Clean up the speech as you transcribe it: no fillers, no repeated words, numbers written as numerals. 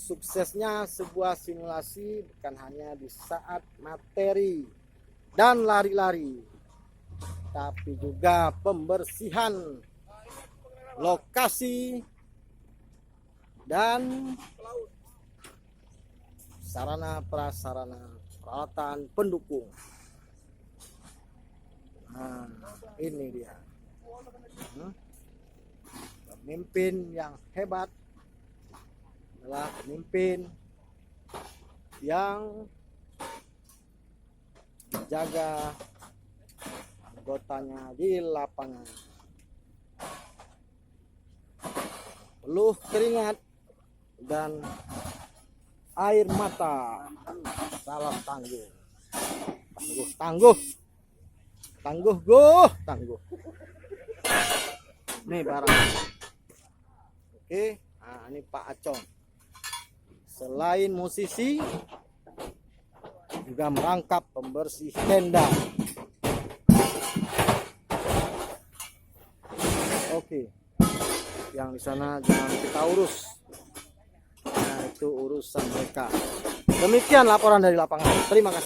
suksesnya sebuah simulasi bukan hanya di saat materi dan lari-lari, tapi juga pembersihan lokasi dan sarana prasarana peralatan pendukung. Nah, ini dia. Pemimpin yang hebat adalah pemimpin yang menjaga anggotanya di lapangan. Peluh keringat dan air mata, salam tangguh, tangguh, tangguh. Nih barang. Oke, nah ini Pak Acong. Selain musisi, juga merangkap pembersih tenda. Oke, yang di sana jangan kita urus. Nah, itu urusan mereka. Demikian laporan dari lapangan. Terima kasih.